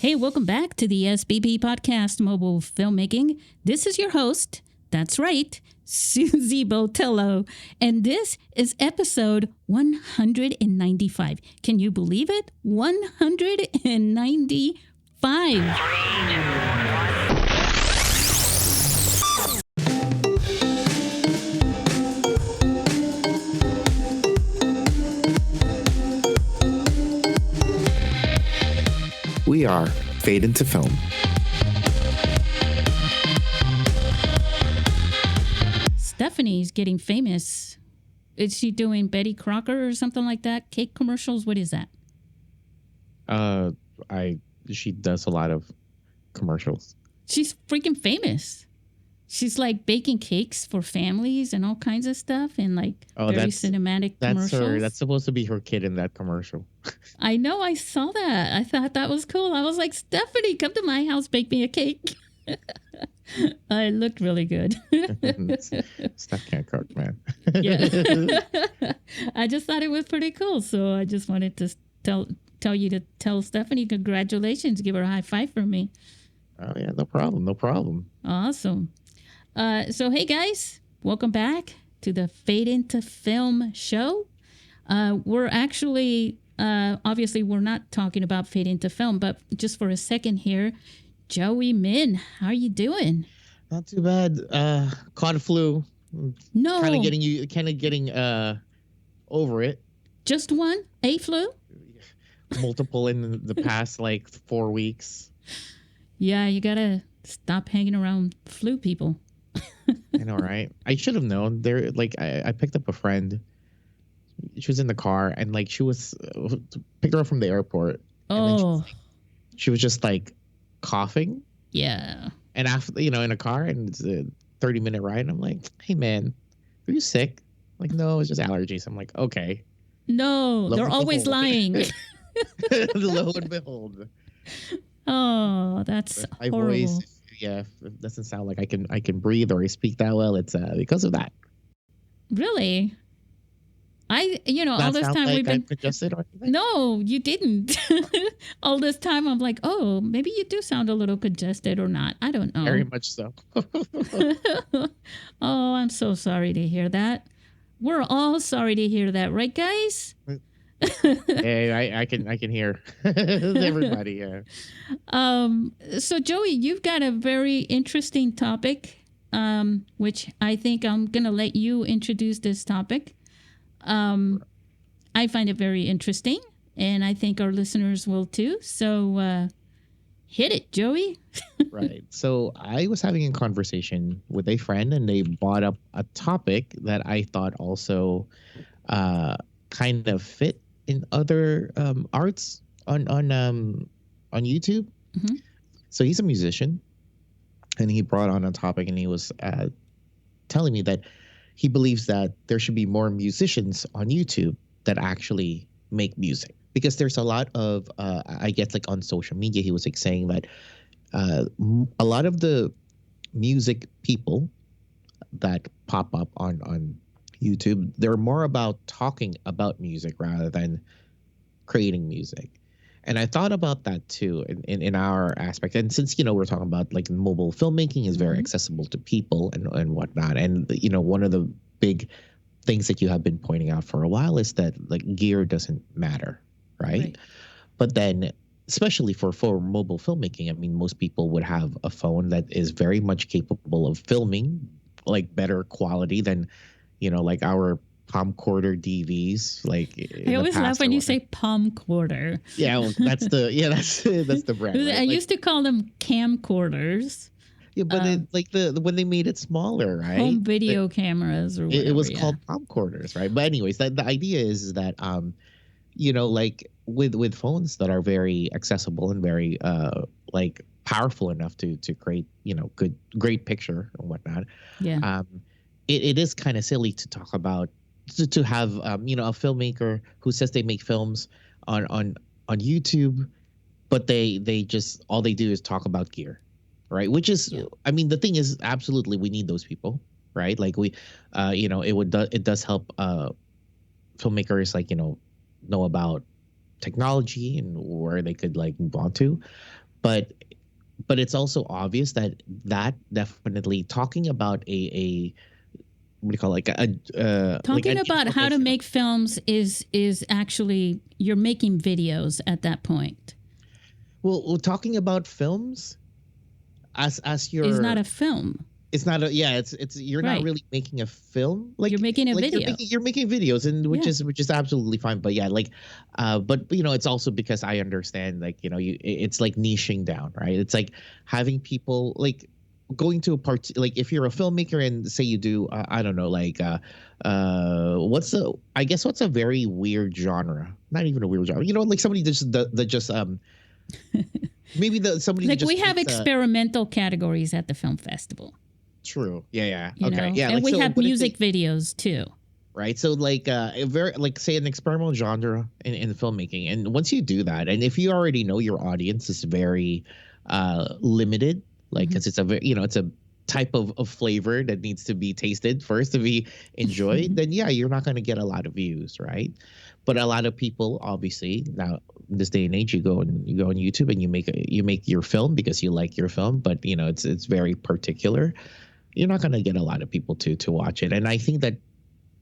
Hey, welcome back to the SBP Podcast Mobile Filmmaking. This is your host. That's right, Susie Botello. And this is episode 195. Can you believe it? 195. We are Fade into Film. Stephanie's getting famous. Is she doing Betty Crocker or something like that? Cake commercials? What is that? She does a lot of commercials. She's freaking famous. She's like baking cakes for families and all kinds of stuff and like very cinematic commercials. That's supposed to be her kid in that commercial. I know. I saw that. I thought that was cool. I was like, Stephanie, come to my house, bake me a cake. It looked really good. Steph can't cook, man. Yeah. I just thought it was pretty cool. So I just wanted to tell you to tell Stephanie congratulations. Give her a high five for me. Oh, yeah. No problem. Awesome. So, hey, guys, welcome back to the Fade into Film show. We're actually, obviously, we're not talking about Fade into Film, but just for a second here, Joey Min, how are you doing? Not too bad. Caught a flu. No. Kind of getting over it. Just one? A flu? Multiple in the past, 4 weeks. Yeah, you got to stop hanging around flu people. I know, right? I should have known. I picked up a friend. She was in the car, and she was picked her up from the airport. Oh, and she was just coughing. Yeah. And after, in a car, and it's a 30-minute ride, and I'm like, "Hey, man, are you sick?" No, it's just allergies. I'm like, okay. No, they're always lying. Lo and behold. Oh, that's my horrible. Voice, it doesn't sound like I can breathe or I speak that well. It's because of that. Really? All this time we've been congested or anything? No, you didn't. All this time I'm like, oh, maybe you do sound a little congested or not. I don't know. Very much so. Oh, I'm so sorry to hear that. We're all sorry to hear that, right, guys? Hey, I can hear everybody. Yeah. So Joey, you've got a very interesting topic, which I think I'm gonna let you introduce this topic. I find it very interesting, and I think our listeners will too. So hit it, Joey. Right. So I was having a conversation with a friend, and they brought up a topic that I thought also kind of fit in other arts on YouTube. Mm-hmm. So he's a musician, and he brought on a topic, and he was telling me that he believes that there should be more musicians on YouTube that actually make music, because there's a lot of I guess on social media, he was saying that a lot of the music people that pop up on YouTube, they're more about talking about music rather than creating music. And I thought about that too in our aspect. And since, we're talking about mobile filmmaking is very accessible to people and whatnot. And, one of the big things that you have been pointing out for a while is that gear doesn't matter. Right. But then, especially for mobile filmmaking, I mean, most people would have a phone that is very much capable of filming better quality than, our Palmcorder DVs. I always laugh when you say Palmcorder. Yeah, well, that's the brand. Right? I used to call them camcorders. Yeah, but when they made it smaller, right? Home video cameras or whatever. It was called Palmcorders, right? But anyways, the idea is that with phones that are very accessible and very powerful enough to create great picture and whatnot. Yeah. It is kind of silly to talk about to have a filmmaker who says they make films on YouTube, but they just all they do is talk about gear, right? Which is, I mean, the thing is, absolutely, we need those people, right? It does help filmmakers know about technology and where they could move on to, but it's also obvious that definitely talking about a what do you call it, like Talking an about how to informational. make films is actually you're making videos at that point. Well, talking about films as Is not your, a film, it's not a, yeah, it's you're not right? really making a film, You're making a video. you're making videos, and Yeah. which is absolutely fine. But yeah, like but it's also because I understand, like, it's like niching down, right? It's like having people like going to a part, like if you're a filmmaker and say you do I don't know, like what's the, I guess, what's a very weird genre, not even a weird genre, like somebody just that just maybe the somebody that Like we just have makes experimental categories at the film festival, true, yeah, okay, yeah, and like, we so have what if they, music videos too. right? So like a very, like, say an experimental genre in filmmaking, and once you do that, and if you already know your audience is very limited, like, because it's a very, it's a type of flavor that needs to be tasted first to be enjoyed, then yeah, you're not going to get a lot of views, right? But a lot of people, obviously, now in this day and age, you go on YouTube and you make your film because you like your film, but it's very particular. You're not going to get a lot of people to watch it, and I think that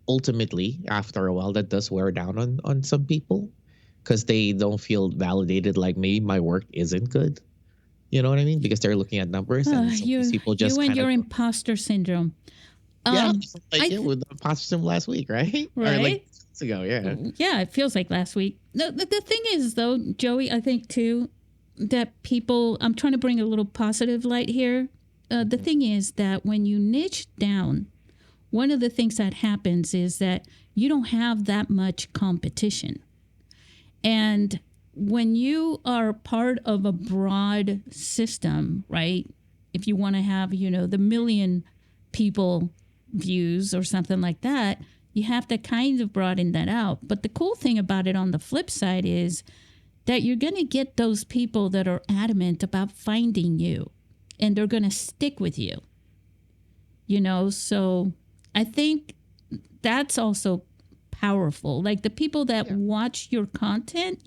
ultimately, after a while, that does wear down on some people because they don't feel validated, like maybe my work isn't good, you know what I mean, because they're looking at numbers, and some of these people You just and kind of your go, imposter syndrome. yeah, Um, like, I yeah, with the imposter last week, right? Or like right? 6 months ago, yeah. Yeah, it feels like last week. No, the thing is, though, Joey, I think too that people. I'm trying to bring a little positive light here. The thing is that when you niche down, one of the things that happens is that you don't have that much competition. And when you are part of a broad system, right? If you want to have, the million people views or something like that, you have to kind of broaden that out. But the cool thing about it on the flip side is that you're going to get those people that are adamant about finding you and they're going to stick with you, So I think that's also powerful. Like the people that Yeah. watch your content,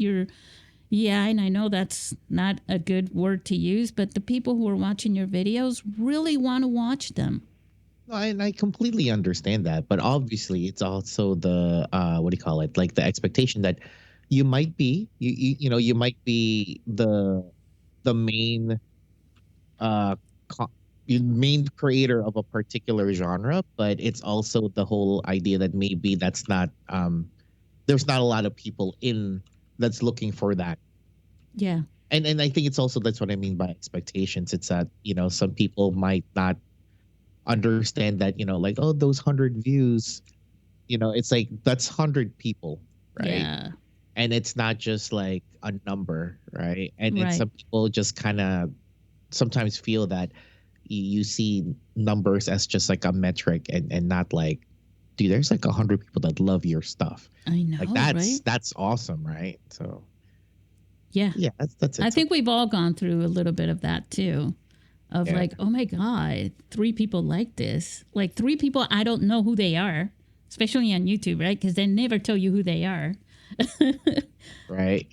yeah, and I know that's not a good word to use, but the people who are watching your videos really want to watch them. No, and I completely understand that, but obviously it's also the what do you call it, like the expectation that you might be, you might be the main uh co- main creator of a particular genre, but it's also the whole idea that maybe that's not there's not a lot of people in that's looking for that. Yeah. And I think it's also, that's what I mean by expectations. It's that, some people might not understand that, like, oh, those 100 views, it's like that's 100 people, right? Yeah. And it's not just like a number, right? And Right. some people just kind of sometimes feel that you see numbers as just like a metric, and not like, dude, there's like 100 people that love your stuff. I Like know, right? that's awesome, right? So Yeah. yeah, that's I it. So, think we've all gone through a little bit of that too. Of yeah, like, oh my God, 3 people like this. Like 3 people, I don't know who they are, especially on YouTube, right? Because they never tell you who they are. right.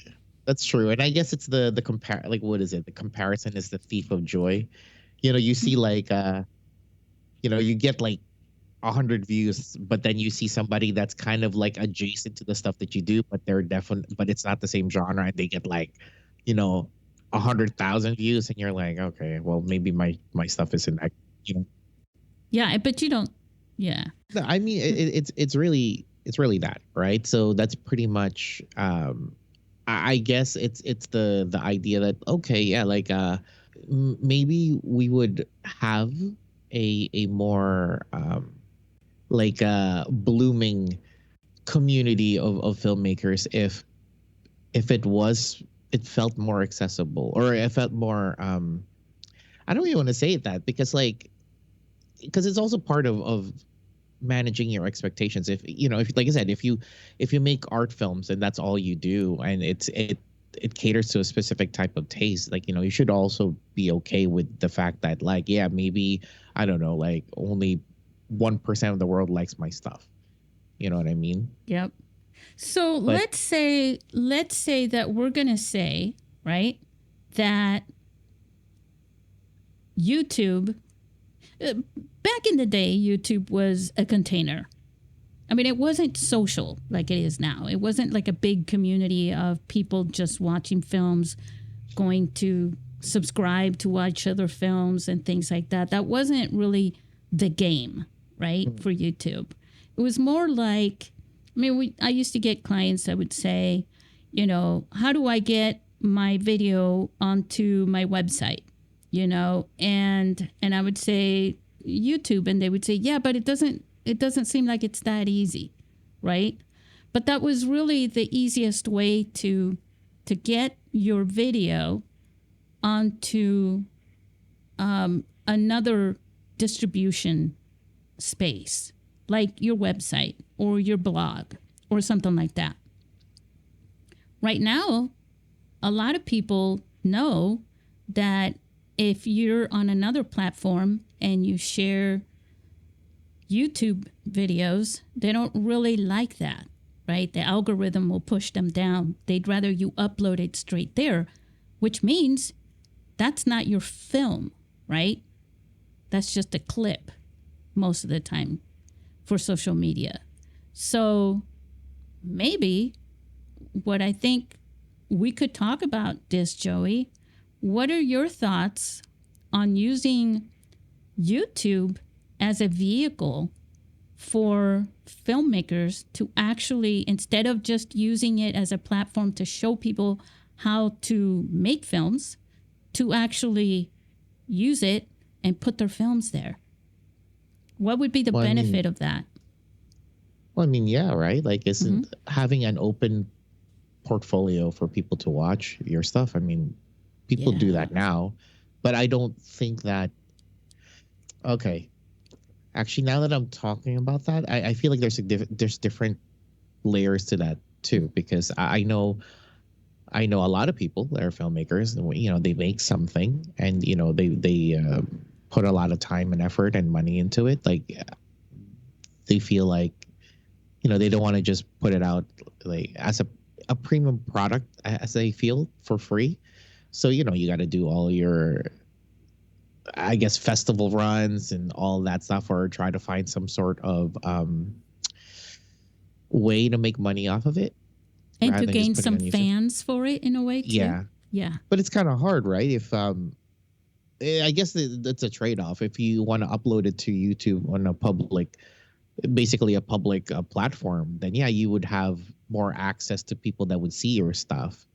That's true. And I guess it's the compare, like, what is it? The comparison is the thief of joy. You see like you get like 100 views, but then you see somebody that's kind of like adjacent to the stuff that you do, but they're definitely, but it's not the same genre, and they get like, you know, 100,000 views, and you're like, okay, well, maybe my stuff isn't that, you know. Yeah, but you don't. Yeah. No, I mean, it's really that, right? So that's pretty much, I guess it's the idea that, okay, yeah, like maybe we would have a more like blooming community of filmmakers if it felt more accessible, or it felt more I don't even want to say it that, because like, because it's also part of managing your expectations. If if, like I said, if you make art films and that's all you do, and it caters to a specific type of taste, like, you should also be okay with the fact that, like, yeah, maybe, I don't know, like only 1% of the world likes my stuff, you know what I mean? Yep. So But let's say that we're gonna say, right, that YouTube, back in the day, YouTube was a container. I mean, it wasn't social like it is now. It wasn't like a big community of people just watching films, going to subscribe to watch other films and things like that. That wasn't really the game, right, for YouTube. It was more like, I mean, I used to get clients that would say, you know, how do I get my video onto my website, you know? And I would say YouTube, and they would say, yeah, but it doesn't seem like it's that easy, right? But that was really the easiest way to get your video onto another distribution space, like your website or your blog or something like that. Right now, a lot of people know that if you're on another platform and you share YouTube videos, they don't really like that, right? The algorithm will push them down. They'd rather you upload it straight there, which means that's not your film, right? That's just a clip most of the time for social media. So maybe what I think we could talk about this, Joey, what are your thoughts on using YouTube as a vehicle for filmmakers to actually, instead of just using it as a platform to show people how to make films, to actually use it and put their films there? What would be the benefit of that? Well, I mean, yeah, right? Like, isn't having an open portfolio for people to watch your stuff? I mean, people do that now, but I don't think that, okay. Actually, now that I'm talking about that, I feel like there's different layers to that too, because I know a lot of people that are filmmakers, and you know, they make something, and you know, they put a lot of time and effort and money into it. Like, they feel like, you know, they don't want to just put it out like as a premium product, as they feel, for free. So, you know, you got to do all your, I guess, festival runs and all that stuff, or try to find some sort of way to make money off of it. And to gain some fans for it in a way too. Yeah. Yeah. But it's kind of hard, right? If I guess that's a trade-off. If you want to upload it to YouTube on a public, basically a public platform, then yeah, you would have more access to people that would see your stuff.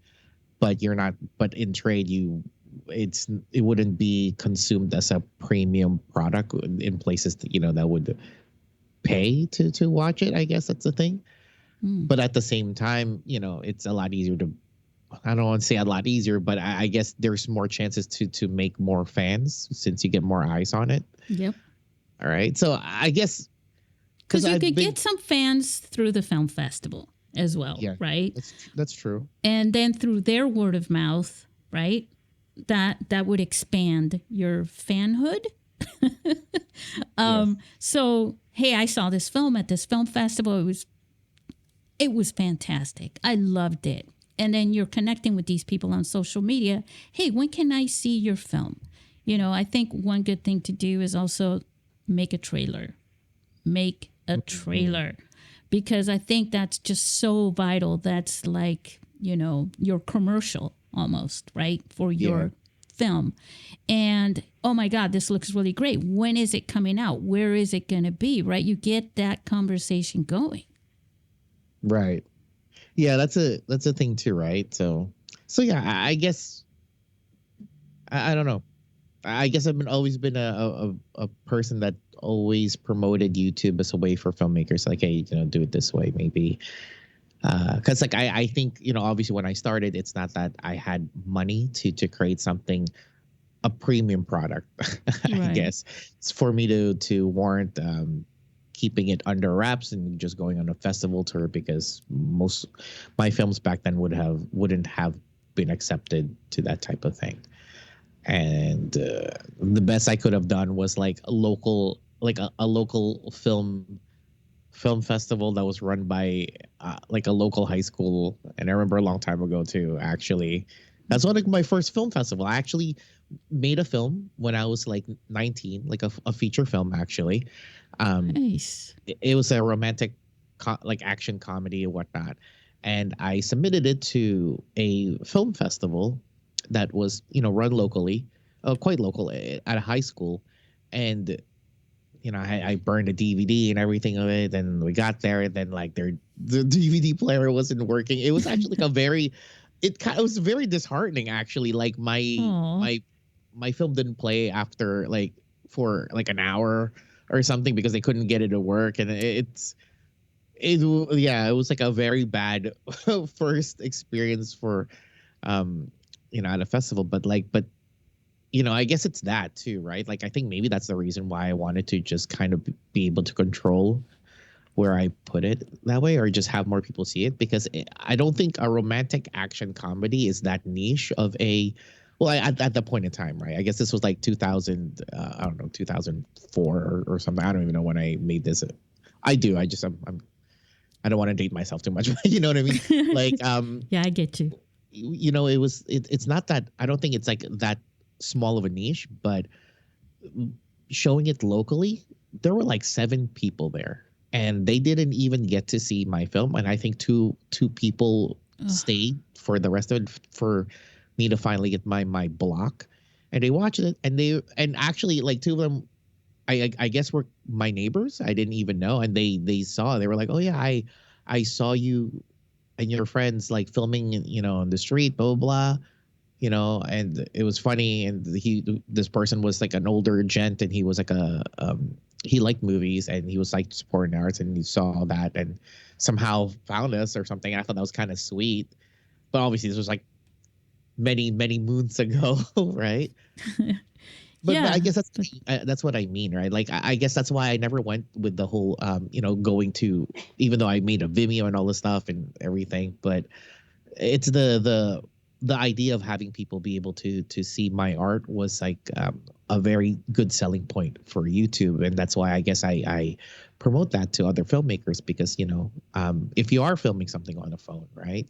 But you're not. But in trade, it wouldn't be consumed as a premium product in places that, you know, that would pay to watch it. I guess that's the thing. But at the same time, you know, it's a lot easier to, I don't want to say a lot easier, but I guess there's more chances to make more fans since you get more eyes on it. Yep. All right. So I guess, because you could get some fans through the film festival as well, yeah, right? That's true. And then through their word of mouth, right? That would expand your fanhood. Yes. So, hey, I saw this film at this film festival. It was fantastic. I loved it. And then you're connecting with these people on social media. Hey, when can I see your film? You know, I think one good thing to do is also make a trailer. Because I think that's just so vital. That's like, you know, your commercial almost, right? For your film. And, oh my God, this looks really great. When is it coming out? Where is it going to be, right? You get that conversation going. Right. Yeah, that's a thing too, right? So yeah, I guess I don't know. I guess I've always been a person that always promoted YouTube as a way for filmmakers. Like, hey, you know, do it this way, maybe. Because like I think, you know, obviously when I started, it's not that I had money to create something, a premium product. I guess it's for me to warrant keeping it under wraps and just going on a festival tour, because most my films back then wouldn't have been accepted to that type of thing. And the best I could have done was like a local film festival that was run by like a local high school. And I remember a long time ago too, actually, That's one of my first film festival. I actually made a film when I was like 19, like a feature film actually. Nice. It was a romantic, like action comedy or whatnot, and I submitted it to a film festival that was run locally, quite local at a high school, and I burned a DVD and everything of it. And we got there, and then like the DVD player wasn't working. It was actually like it was very disheartening actually. Like Aw. my film didn't play after like for like an hour or something because they couldn't get it to work, and it was like a very bad first experience for at a festival. But I guess it's that too, right? Like I think maybe that's the reason why I wanted to just kind of be able to control where I put it that way, or just have more people see it, because I don't think a romantic action comedy is that niche of a. Well, at that point in time, right? I guess this was like 2000, I don't know, 2004 or something. I don't even know when I made this. I do. I don't want to date myself too much. You know what I mean? Like, Yeah, I get you. it's not that, I don't think it's like that small of a niche, but showing it locally, there were like 7 people there, and they didn't even get to see my film. And I think two people stayed for the rest of it for me to finally get my block, and they watched it, and actually like 2 of them, I guess were my neighbors. I didn't even know, and they were like, oh yeah, I saw you and your friends like filming on the street, blah blah blah. And it was funny. And this person was like an older gent, and he was like he liked movies, and he was like supporting arts, and he saw that and somehow found us or something. I thought that was kind of sweet, but obviously this was like many moons ago, right? But Yeah. I guess that's what I mean, right? Like I guess that's why I never went with the whole going to, even though I made a Vimeo and all this stuff and everything, but it's the idea of having people be able to see my art was like a very good selling point for YouTube. And that's why I guess I promote that to other filmmakers, because if you are filming something on a phone, right,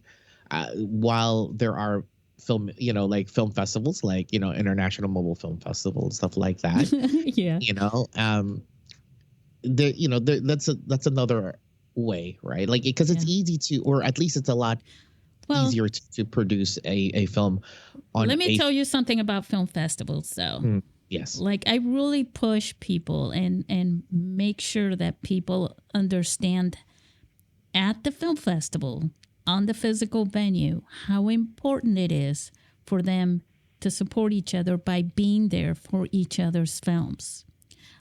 while there are like film festivals, like International Mobile Film Festival and stuff like that, Yeah. that's another way, right? Like, because it's Yeah. easy to, or at least it's a lot Well, easier to produce a film on let me tell you something about film festivals, though. Yes. Like, I really push people and make sure that people understand at the film festival, on the physical venue, how important it is for them to support each other by being there for each other's films.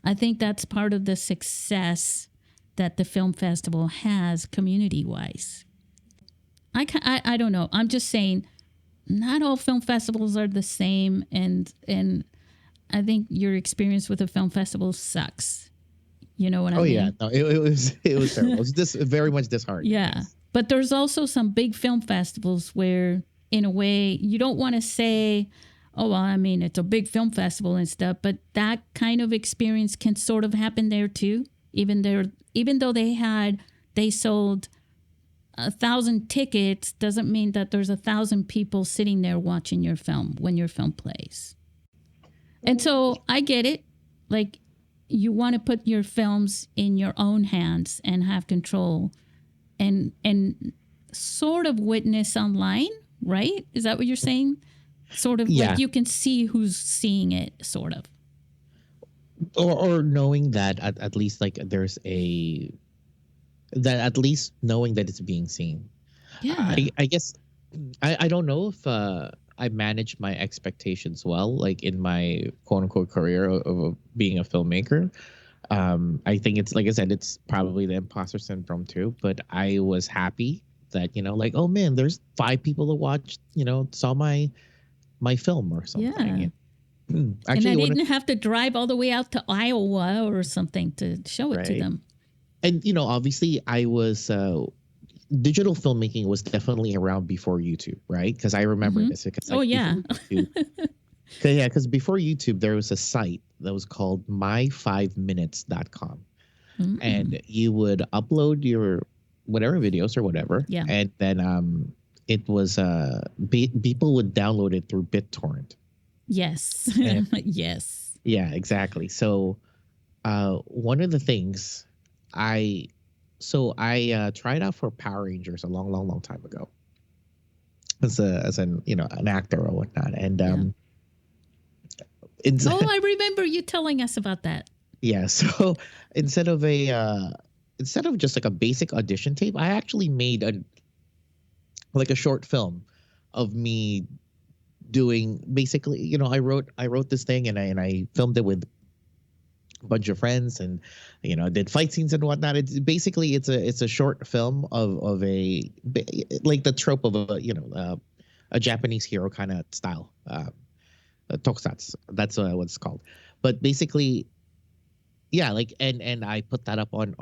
I think that's part of the success that the film festival has community-wise. I don't know. I'm just saying, not all film festivals are the same, and I think your experience with a film festival sucks. You know what I mean? Oh yeah, no, it was terrible. It was very much disheartening. Yeah, but there's also some big film festivals where, in a way, you don't want to say, "Oh, well, I mean, it's a big film festival and stuff," but that kind of experience can sort of happen there too. Even though they sold 1,000 tickets, doesn't mean that there's 1,000 people sitting there watching your film when your film plays. And so I get it. Like, you want to put your films in your own hands and have control and sort of witness online, right? Is that what you're saying? Sort of Yeah. like you can see who's seeing it, sort of. Or knowing that at least like there's at least knowing that it's being seen. Yeah. I guess I don't know if I managed my expectations well, like in my quote unquote career of being a filmmaker. I think it's, like I said, it's probably the imposter syndrome too, but I was happy that, like, oh man, there's 5 people that watched, saw my film or something. Yeah. Actually, and I didn't have to drive all the way out to Iowa or something to show it to Right. them. And obviously I was digital filmmaking was definitely around before YouTube, right? Because I remember this. Because Oh, yeah. because before YouTube, there was a site that was called my5minutes.com. And you would upload your whatever videos or whatever. Yeah. And then it was people would download it through BitTorrent. Yes. And, Yes. yeah, exactly. So one of the things I tried out for Power Rangers a long time ago as an an actor or whatnot, and Oh, I remember you telling us about that. yeah. So instead of just like a basic audition tape, I actually made a short film of me doing basically, I wrote this thing, and I filmed it with a bunch of friends, and did fight scenes and whatnot. It's a short film of like the trope of a Japanese hero kind of style, tokusatsu. That's what it's called. But basically, yeah, like, and I put that up on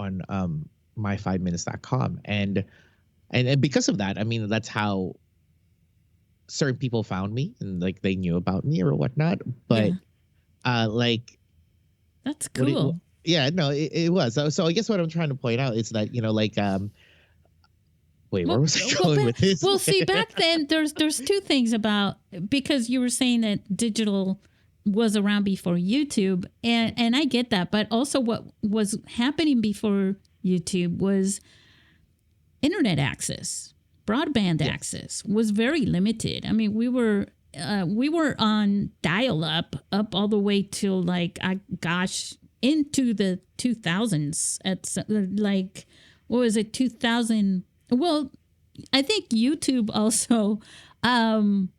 my5minutes.com, and because of that, I mean, that's how certain people found me, and like they knew about me or whatnot. But like, that's cool. Yeah, no, it was. So I guess what I'm trying to point out is that wait, where was I going with this? Well, see, back then there's two things about, because you were saying that digital was around before YouTube, and I get that, but also what was happening before YouTube was internet access. Broadband access was very limited. I mean, we were on dial-up up all the way till into the 2000s. At like, what was it, 2000? Well, I think YouTube also. Some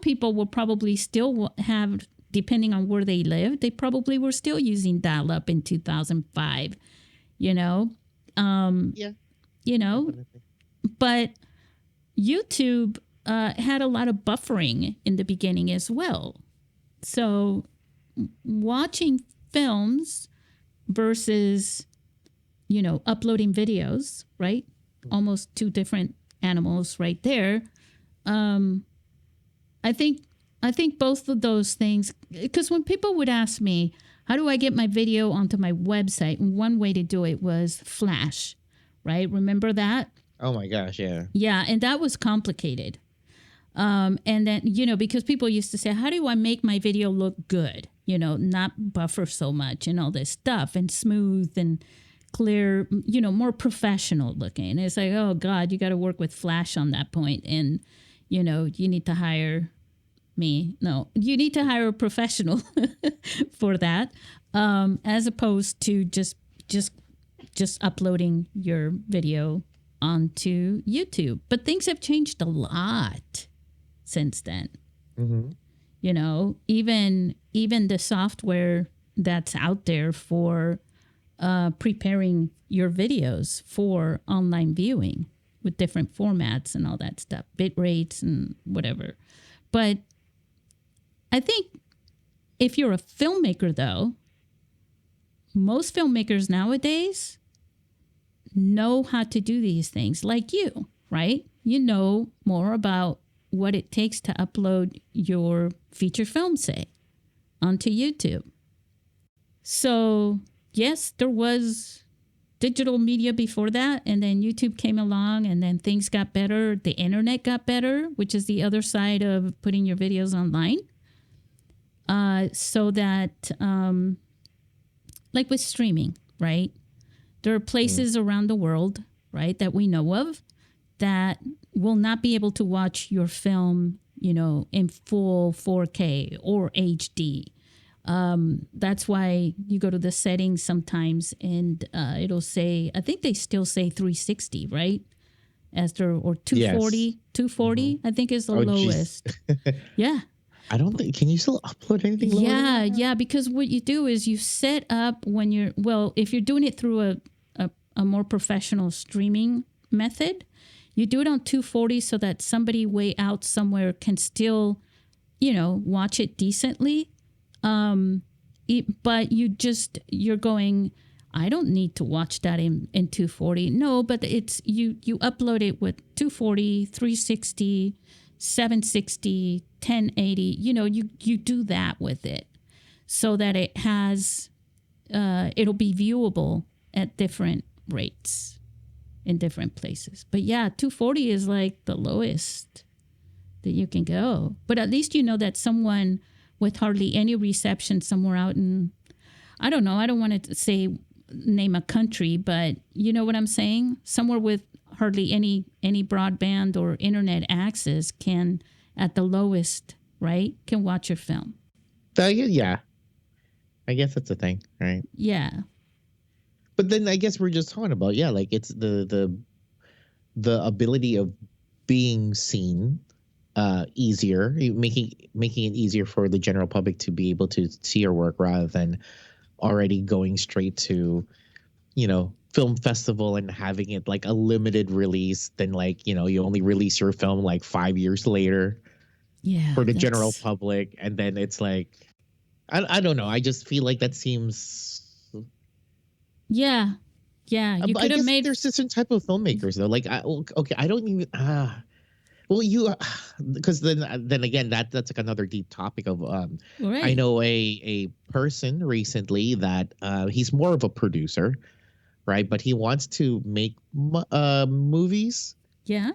people will probably still have, depending on where they live, they probably were still using dial-up in 2005. Yeah. But YouTube had a lot of buffering in the beginning as well. So watching films versus, uploading videos, right? Almost two different animals right there. I think both of those things, because when people would ask me, how do I get my video onto my website? One way to do it was Flash, right? Remember that? Oh my gosh, yeah. Yeah, and that was complicated. And then, because people used to say, how do I make my video look good? Not buffer so much and all this stuff, and smooth and clear, more professional looking. And it's like, oh God, you got to work with Flash on that point. And, you need to hire me. No, you need to hire a professional for that, as opposed to just uploading your video onto YouTube. But things have changed a lot since then. Mm-hmm. Even the software that's out there for preparing your videos for online viewing with different formats and all that stuff, bit rates and whatever. But I think if you're a filmmaker, though, most filmmakers nowadays know how to do these things, like you, right? You know more about what it takes to upload your feature film, say, onto YouTube. So, yes, there was digital media before that, and then YouTube came along, and then things got better. The internet got better, which is the other side of putting your videos online. So that, like with streaming, right? There are places around the world, right, that we know of that will not be able to watch your film, in full 4K or HD. That's why you go to the settings sometimes, and it'll say, I think they still say 360, right? Or 240. Yes. 240, I think, is the lowest. Yeah. I don't think, can you still upload anything lower? Yeah, because what you do is you set up if you're doing it through a more professional streaming method, you do it on 240 so that somebody way out somewhere can still, watch it decently. But you're going, I don't need to watch that in 240. No, but it's you upload it with 240, 360, 760, 1080. You do that with it so that it has, it'll be viewable at different rates. in different places. But yeah, 240 is like the lowest that you can go. But at least you know that someone with hardly any reception somewhere out in, I don't know, I don't want to say name a country, but you know what I'm saying? Somewhere with hardly any broadband or internet access can, at the lowest, right, can watch your film. Yeah. I guess that's the thing, right? Yeah. But then I guess we're just talking about, yeah, like it's the ability of being seen easier, making it easier for the general public to be able to see your work rather than already going straight to, film festival and having it like a limited release. Then like, you only release your film like 5 years later for the general public. And then it's like, I don't know. I just feel like that seems. Yeah. You could have made. There's certain type of filmmakers though. Like, I don't even. Well, because then again, that's like another deep topic of. Right. I know a person recently that he's more of a producer, right? But he wants to make movies. Yeah.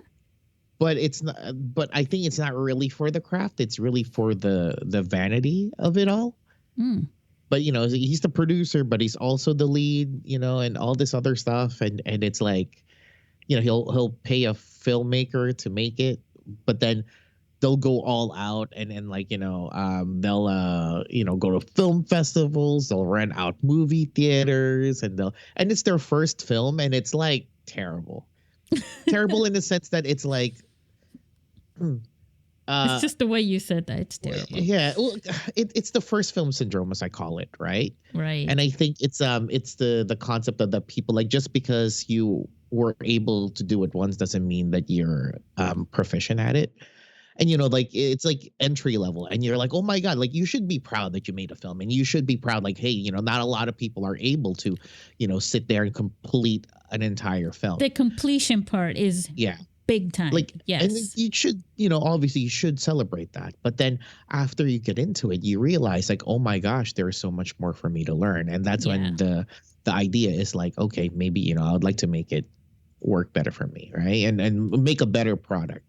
But it's not. But I think it's not really for the craft. It's really for the vanity of it all. Mm. But he's the producer, but he's also the lead, and all this other stuff, and it's like, he'll pay a filmmaker to make it, but then they'll go all out and like they'll go to film festivals, they'll rent out movie theaters, and it's their first film, and it's like terrible in the sense that it's like. It's just the way you said that. It's terrible. Yeah, well, it's the first film syndrome, as I call it, right? Right. And I think it's the concept of the people, like, just because you were able to do it once doesn't mean that you're proficient at it. And like it's like entry level, and you're like, oh my god, like you should be proud that you made a film, and you should be proud, like, hey, not a lot of people are able to, sit there and complete an entire film. The completion part is big time. Like, yes. And you should, obviously you should celebrate that. But then after you get into it, you realize like, oh my gosh, there is so much more for me to learn. And that's when the idea is like, okay, maybe, I would like to make it work better for me. Right. And make a better product.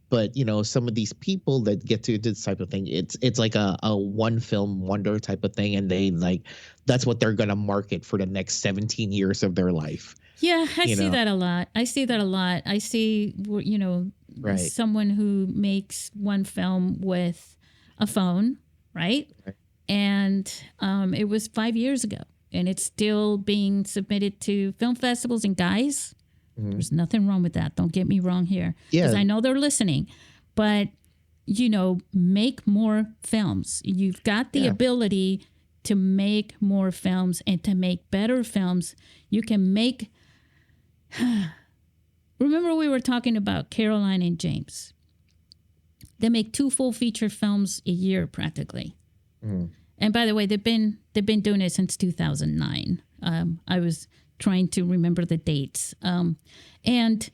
But, some of these people that get to this type of thing, it's like a one film wonder type of thing. And they like, that's what they're going to market for the next 17 years of their life. Yeah, I see that a lot. I see, right. someone who makes one film with a phone, right? And it was 5 years ago, and it's still being submitted to film festivals. And guys, there's nothing wrong with that. Don't get me wrong here. Because I know they're listening. But, make more films. You've got the ability to make more films and to make better films. You can make... Remember we were talking about Caroline and James. They make 2 full feature films a year practically. And by the way, they've been doing it since 2009. I was trying to remember the dates. And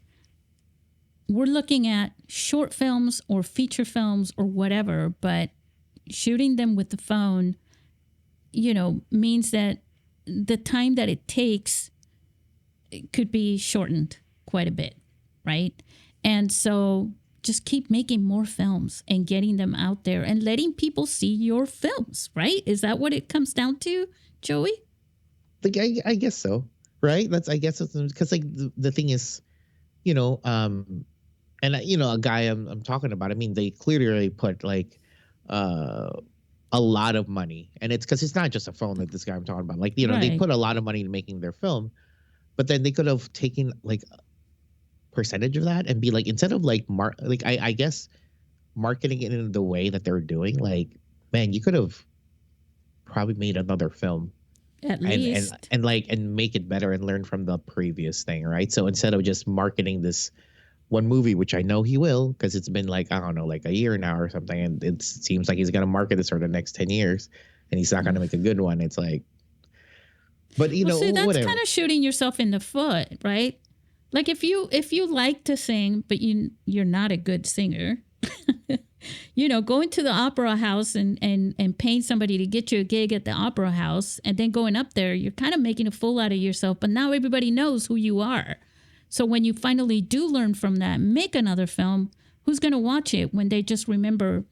we're looking at short films or feature films or whatever, but shooting them with the phone, means that the time that it takes could be shortened quite a bit, right? And so just keep making more films and getting them out there and letting people see your films, right? Is that what it comes down to, Joey? I guess so, right? I guess it's because like the thing is, and a guy I'm talking about, I mean, they clearly put like a lot of money, and it's because it's not just a phone that this guy I'm talking about. Like, they put a lot of money into making their film. But then they could have taken like a percentage of that and be like, instead of like I guess marketing it in the way that they're doing, like, man, you could have probably made another film at least and make it better and learn from the previous thing, right? So instead of just marketing this one movie, which I know he will, because it's been like, I don't know, like a year now or something, and it seems like he's gonna market this for the next 10 years, and he's not gonna make a good one. It's like. But see, that's whatever. kind of shooting yourself in the foot, right? Like if you like to sing, but you're not a good singer, going to the opera house and paying somebody to get you a gig at the opera house, and then going up there, you're kind of making a fool out of yourself. But now everybody knows who you are, So when you finally do learn from that, make another film, who's going to watch it when they just remember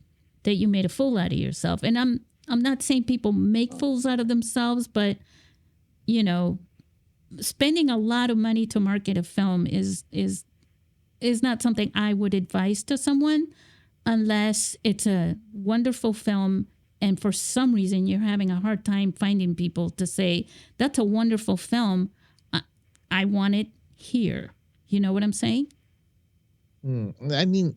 that you made a fool out of yourself? And I'm not saying people make fools out of themselves, but, you know, spending a lot of money to market a film is not something I would advise to someone unless it's a wonderful film and for some reason you're having a hard time finding people to say, that's a wonderful film. I want it here. You know what I'm saying? I mean,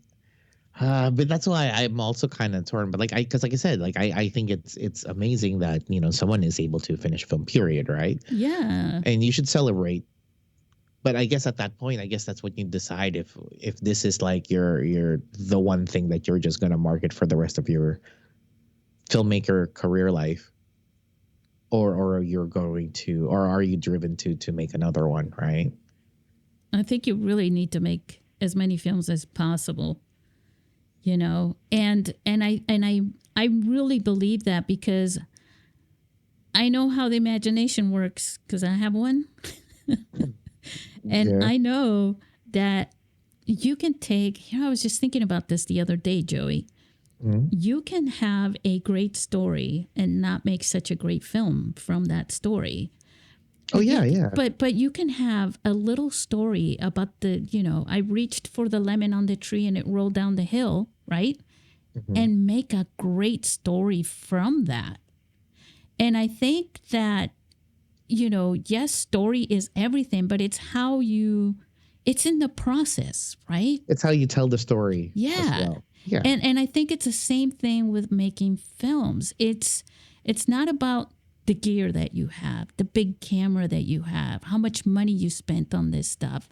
but that's why I'm also kind of torn. But because like I said, I think it's amazing that, you know, someone is able to finish a film, period, right? Yeah. And you should celebrate. But I guess at that point, I guess that's when you decide if this is like your the one thing that you're just gonna market for the rest of your filmmaker career life, or you're going to, or are you driven to make another one, right? I think you really need to make as many films as possible, you know, and I really believe that because I know how the imagination works because I have one. And Yeah. I know that you can take, you know, I was just thinking about this the other day, Joey. Mhm. You can have a great story and not make such a great film from that story. Oh yeah, yeah. But you can have a little story about the, you know, I reached for the lemon on the tree and it rolled down the hill, right? Mhm. And make a great story from that. And I think that, you know, yes, story is everything, but it's how it's in the process, right? It's how you tell the story. Yeah. As well. Yeah. And I think it's the same thing with making films. It's not about the gear that you have, the big camera that you have, how much money you spent on this stuff.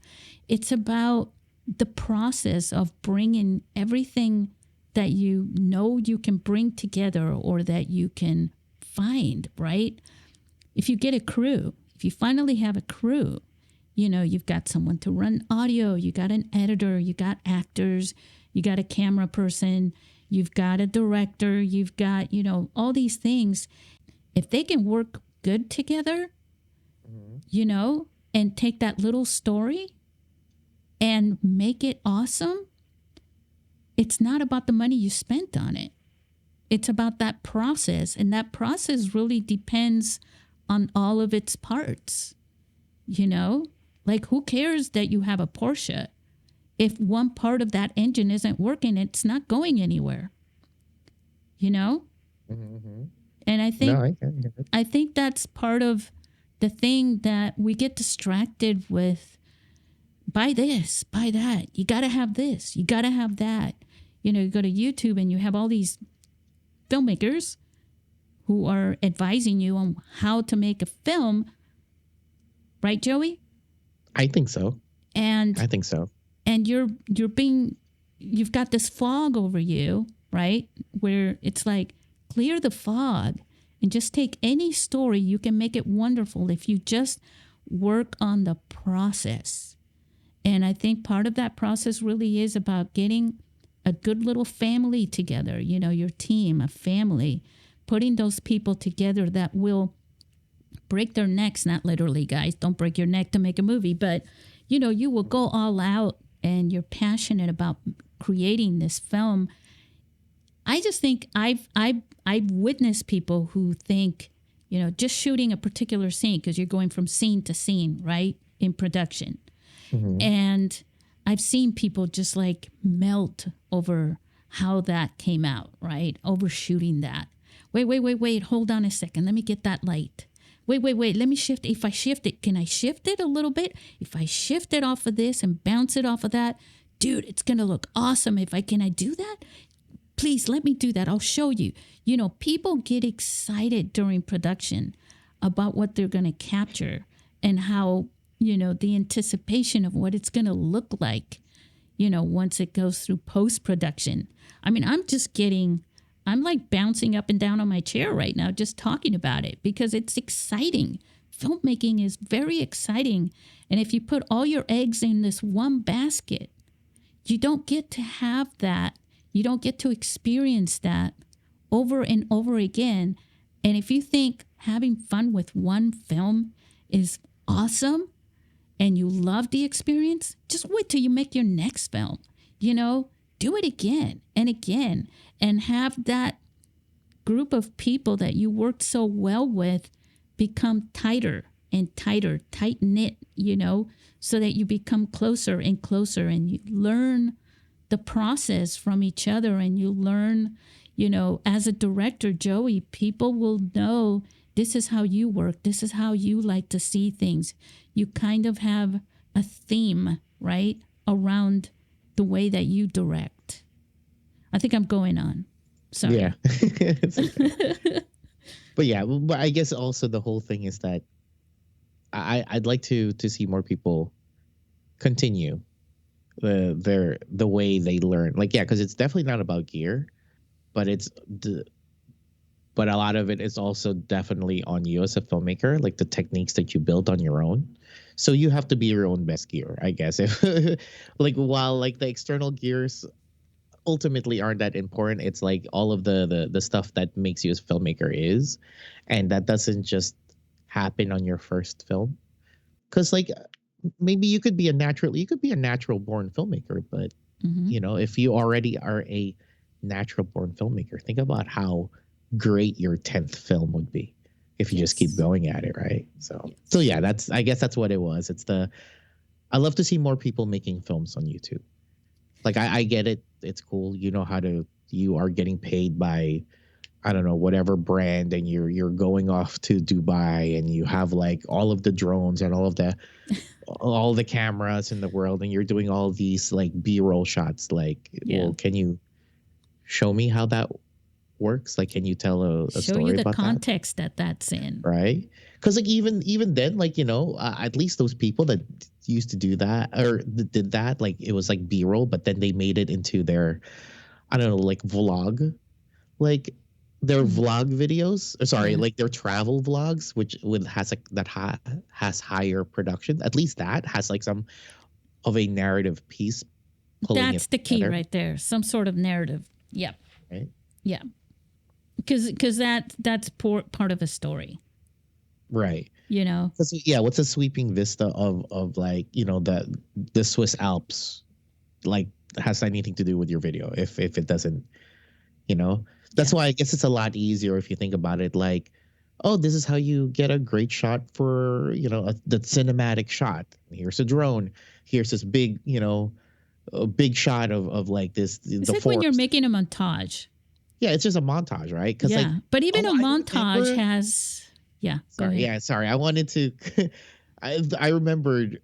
It's about the process of bringing everything that you know you can bring together or that you can find, right? If you get a crew, if you finally have a crew, you know, you've got someone to run audio, you got an editor, you got actors, you got a camera person, you've got a director, you've got, you know, all these things. If they can work good together, you know, and take that little story and make it awesome, it's not about the money you spent on it. It's about that process. And that process really depends on all of its parts. You know, like who cares that you have a Porsche? If one part of that engine isn't working, it's not going anywhere. You know? Mm-hmm. And I think No, I can get it. I think that's part of the thing that we get distracted with. Buy this, buy that. You got to have this. You got to have that. You know, you go to YouTube and you have all these filmmakers who are advising you on how to make a film. Right, Joey? I think so. And I think so. and you've got this fog over you, right? Where it's like, clear the fog and just take any story. You can make it wonderful if you just work on the process. And I think part of that process really is about getting a good little family together, you know, your team, a family, putting those people together that will break their necks, not literally, guys, don't break your neck to make a movie, but, you know, you will go all out and you're passionate about creating this film. I just think I've witnessed people who think, you know, just shooting a particular scene, because you're going from scene to scene, right, in production. Mm-hmm. And I've seen people just like melt over how that came out, right? Overshooting that. Wait, hold on a second. Let me get that light. Wait, let me shift. If I shift it, can I shift it a little bit? If I shift it off of this and bounce it off of that, dude, it's going to look awesome. Can I do that? Please let me do that. I'll show you. You know, people get excited during production about what they're going to capture and how, you know, the anticipation of what it's going to look like, you know, once it goes through post-production. I mean, I'm like bouncing up and down on my chair right now just talking about it because it's exciting. Filmmaking is very exciting. And if you put all your eggs in this one basket, you don't get to have that. You don't get to experience that over and over again. And if you think having fun with one film is awesome, and you love the experience, just wait till you make your next film. You know, do it again and again, and have that group of people that you worked so well with become tighter and tighter, tight knit, you know, so that you become closer and closer, and you learn the process from each other, and you learn, you know, as a director, Joey, people will know this is how you work. This is how you like to see things. You kind of have a theme, right, around the way that you direct. I think I'm going on. Sorry. Yeah. It's okay. But yeah, but I guess also the whole thing is that I'd like to see more people continue the way they learn. Like, yeah, because it's definitely not about gear, but but a lot of it is also definitely on you as a filmmaker, like the techniques that you build on your own. So you have to be your own best gear, I guess. If like, while like the external gears ultimately aren't that important, it's like all of the stuff that makes you as a filmmaker is, and that doesn't just happen on your first film. Because like maybe you could be a natural born filmmaker, but you know, if you already are a natural born filmmaker, think about how great your 10th film would be if you just keep going at it, right? So yeah, I guess that's what it was. I love to see more people making films on YouTube. Like I get it, it's cool. You know you are getting paid by, I don't know, whatever brand, and you're going off to Dubai, and you have like all of the drones and all the cameras in the world, and you're doing all these like B-roll shots. Like, well, can you show me how that works? Like, can you tell a show story you the about context that's in, right? Because like even then, like, you know, at least those people that used to do that or did that, like it was like B-roll, but then they made it into their, I don't know, like vlog, like their vlog videos. Sorry, like their travel vlogs, which has higher production. At least that has like some of a narrative piece. That's the key right there. Some sort of narrative. Yep. Right. Yeah. Because that's part of a story. Right. You know. Yeah. What's a sweeping vista of like, you know, the Swiss Alps, like, has anything to do with your video? If it doesn't, you know, that's why I guess it's a lot easier if you think about it. Like, oh, this is how you get a great shot for, you know, the cinematic shot. Here's a drone. Here's this big, you know, a big shot of like this. It's like when you're making a montage. Yeah, it's just a montage, right? Yeah, like, but even a montage has. Yeah. Sorry. Yeah. Sorry. I wanted to. I remembered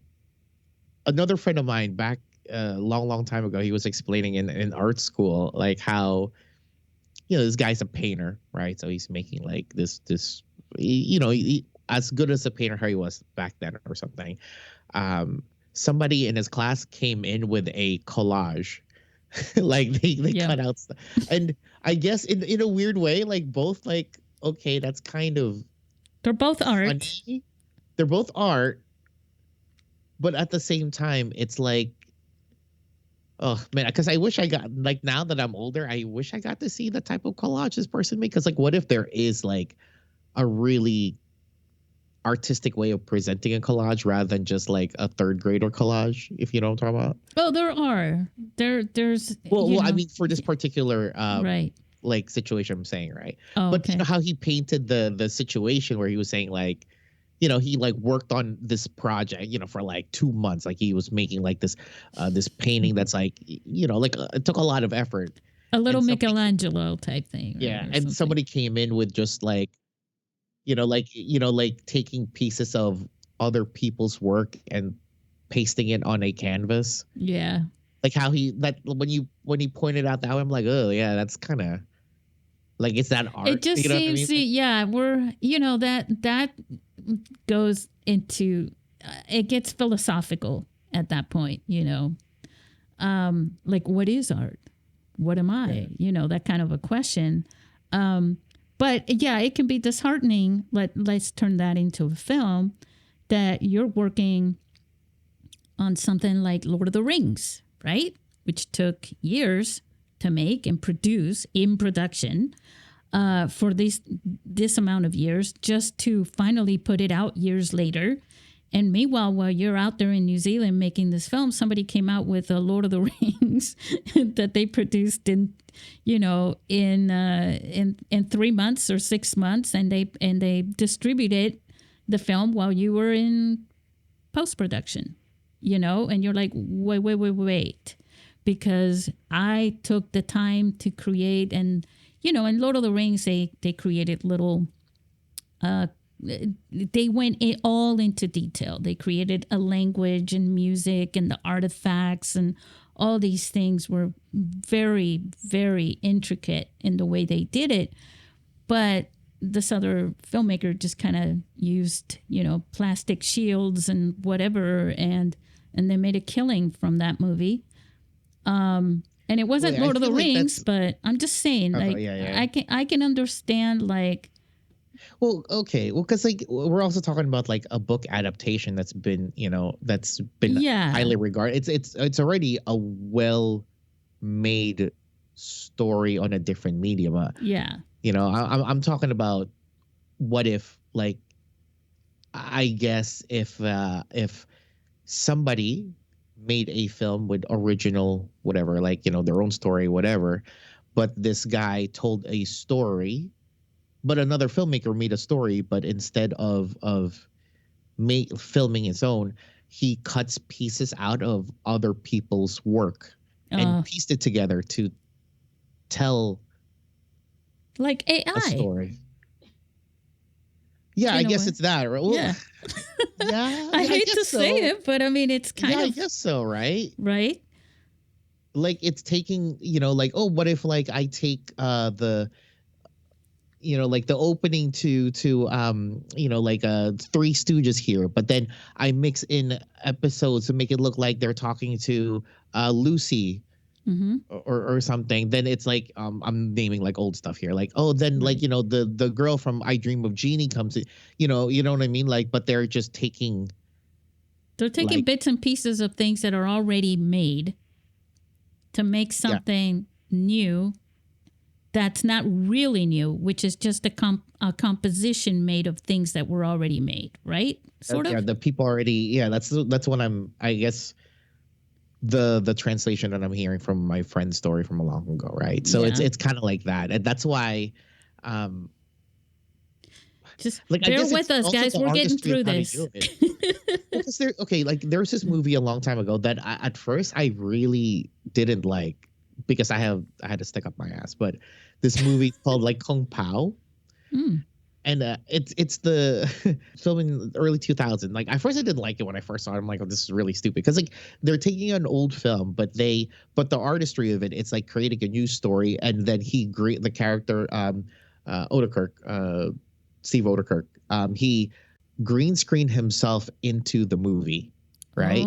another friend of mine back a long time ago. He was explaining in art school, like how, you know, this guy's a painter, right? So he's making like this, you know, as good as a painter how he was back then or something. Somebody in his class came in with a collage. Like they cut out stuff. And I guess in a weird way, like both, like, okay, that's kind of, they're both art. Funny. They're both art, but at the same time, it's like, oh man, because I wish I got, like, now that I'm older, I wish I got to see the type of collage this person made. Because like, what if there is like a really artistic way of presenting a collage rather than just like a third grader collage, if you know what I'm talking about? Well, there are. There's well, I mean, for this particular right, like situation I'm saying, right? Oh, but okay. you know how he painted the situation where he was saying like, you know, he like worked on this project, you know, for like 2 months. Like he was making like this painting that's like, you know, like it took a lot of effort. A little Michelangelo type thing. Yeah. And something. Somebody came in with just like, like taking pieces of other people's work and pasting it on a canvas. Yeah. Like how when he pointed out that way, I'm like, oh yeah, that's kind of like, it's that art. It just seems, we're, you know, that goes into, it gets philosophical at that point, you know, like what is art? What am I? Yeah. You know, that kind of a question. But yeah, it can be disheartening. Let's turn that into a film, that you're working on something like Lord of the Rings, right? Which took years to make and produce in production for this amount of years, just to finally put it out years later And meanwhile, while you're out there in New Zealand making this film, somebody came out with a Lord of the Rings that they produced in 3 months or 6 months, and they distributed the film while you were in post production, and you're like, wait, because I took the time to create, and in Lord of the Rings they created little. They went all into detail. They created a language and music and the artifacts, and all these things were very, very intricate in the way they did it. But this other filmmaker just kind of used, plastic shields and whatever, and they made a killing from that movie. And it wasn't Lord of the Rings, but I'm just saying, I can understand, like. Well, okay. Well, because we're also talking about like a book adaptation that's been highly regarded. It's already a well-made story on a different medium. I'm talking about what if, like, I guess if somebody made a film with original whatever, like their own story, whatever, but this guy told a story. But another filmmaker made a story, but instead of filming his own, he cuts pieces out of other people's work and pieced it together to tell, like AI, a story. Yeah, I guess it's that. Right? Well, yeah. I hate to say it, but I mean, it's kind of. I guess so, right? Right. Like it's taking, what if like I take the. Like the opening to Three Stooges here, but then I mix in episodes to make it look like they're talking to Lucy or something. Then it's like I'm naming like old stuff here, like like the girl from I Dream of Jeannie comes in, you know what I mean, like, but they're taking bits and pieces of things that are already made to make something new. That's not really new, which is just a composition made of things that were already made, right? Sort of. Yeah, the people already. Yeah, that's what I guess the translation that I'm hearing from my friend's story from a long ago, right? So it's kind of like that, and that's why. Just like, bear with us, guys. We're getting through this. Because there's this movie a long time ago that at first I really didn't like. Because I had to stick up my ass, but this movie called like Kung Pao, and it's the film in the early 2000s. Like at first I didn't like it when I first saw it. I'm like, oh, this is really stupid, because like they're taking an old film, but the artistry of it's like creating a new story, and then the character Odekirk, Steve Odekirk, he green screened himself into the movie, right?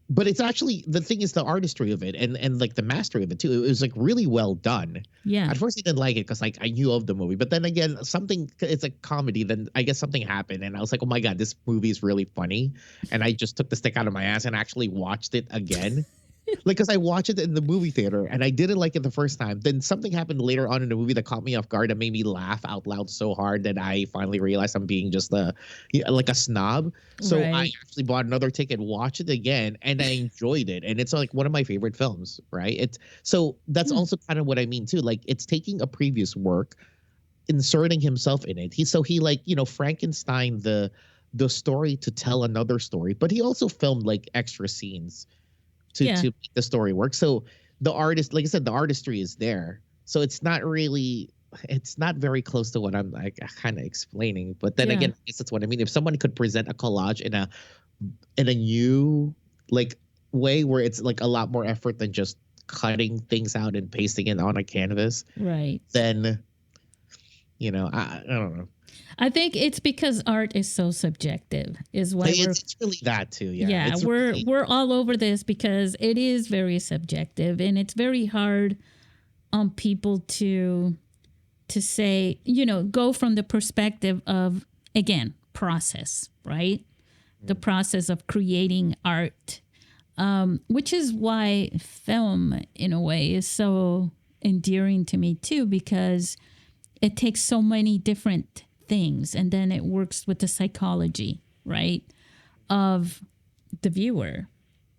But it's actually, the thing is the artistry of it and like the mastery of it too. It was like really well done. Yeah. At first I didn't like it because like I knew of the movie, but then again, it's a comedy. Then I guess something happened and I was like, oh my God, this movie is really funny. And I just took the stick out of my ass and actually watched it again. Like, because I watched it in the movie theater and I didn't like it the first time. Then something happened later on in the movie that caught me off guard and made me laugh out loud so hard that I finally realized I'm being just like a snob. So I actually bought another ticket, watched it again, and I enjoyed it. And it's like one of my favorite films, right? So that's also kind of what I mean too. Like, it's taking a previous work, inserting himself in it. He like, Frankenstein the story to tell another story, but he also filmed like extra scenes to make the story work. So the artist, like I said, the artistry is there. So it's not very close to what I'm like kind of explaining. But then again, I guess that's what I mean. If someone could present a collage in a new like way where it's like a lot more effort than just cutting things out and pasting it on a canvas, right? Then I don't know. I think it's because art is so subjective, is why it's really that too. Yeah, we're all over this because it is very subjective, and it's very hard on people to say, go from the perspective of, again, process, right? The process of creating art, which is why film, in a way, is so endearing to me too, because it takes so many different things and then it works with the psychology, right, of the viewer.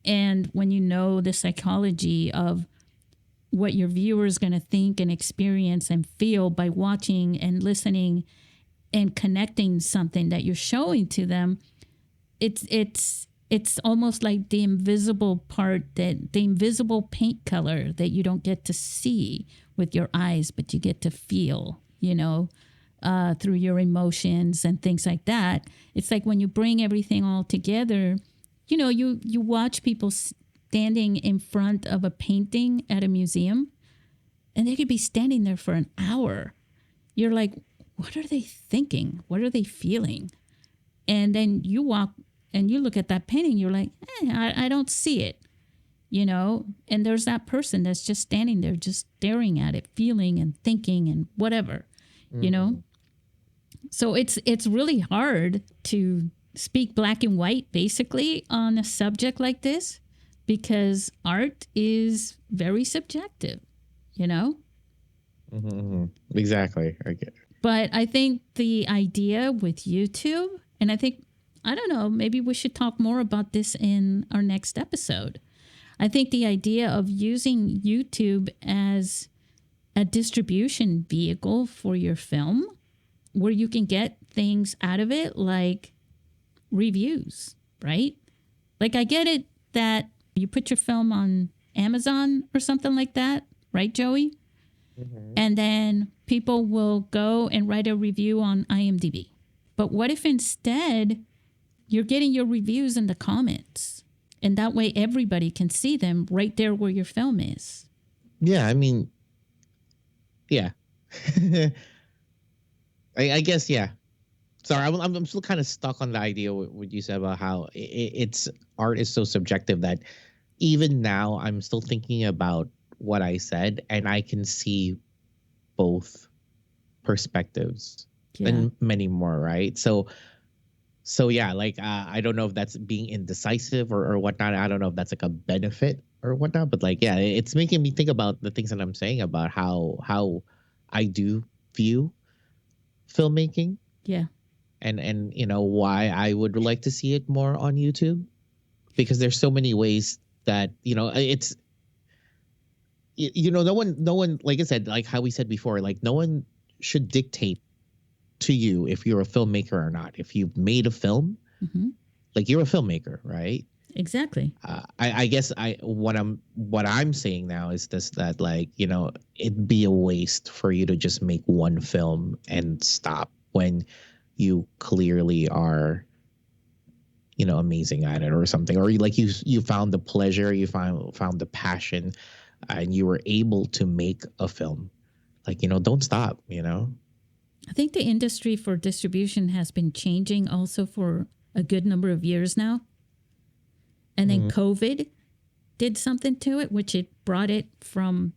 And when you know the psychology of what your viewer is going to think and experience and feel by watching and listening and connecting something that you're showing to them, it's almost like the invisible part, that the invisible paint color that you don't get to see with your eyes, but you get to feel, through your emotions and things like that. It's like when you bring everything all together, you watch people standing in front of a painting at a museum, and they could be standing there for an hour. You're like, what are they thinking? What are they feeling? And then you walk and you look at that painting, you're like, I don't see it, and there's that person that's just standing there, just staring at it, feeling and thinking and whatever, So it's really hard to speak black and white, basically, on a subject like this, because art is very subjective, Exactly. I get it. But I think the idea with YouTube, and I don't know, maybe we should talk more about this in our next episode. I think the idea of using YouTube as a distribution vehicle for your film, where you can get things out of it like reviews, right? Like, I get it that you put your film on Amazon or something like that, right, Joey? Mm-hmm. And then people will go and write a review on IMDb. But what if instead you're getting your reviews in the comments, and that way everybody can see them right there where your film is? Yeah, I mean, yeah. I guess, yeah. Sorry, I'm still kind of stuck on the idea what you said about how it's art is so subjective that even now I'm still thinking about what I said, and I can see both perspectives and many more, right? So yeah, like I don't know if that's being indecisive or whatnot. I don't know if that's like a benefit or whatnot, but like, yeah, it's making me think about the things that I'm saying about how I do view filmmaking. Yeah. And why I would like to see it more on YouTube, because there's so many ways that it's no one, like I said, like how we said before, like no one should dictate to you if you're a filmmaker or not. If you've made a film, like, you're a filmmaker, right? Exactly. I guess what I'm saying now is this, that, like, it'd be a waste for you to just make one film and stop when you clearly are, amazing at it or something, or you found the pleasure, you found the passion, and you were able to make a film. Like, don't stop. I think the industry for distribution has been changing also for a good number of years now. And then COVID did something to it, which it brought it from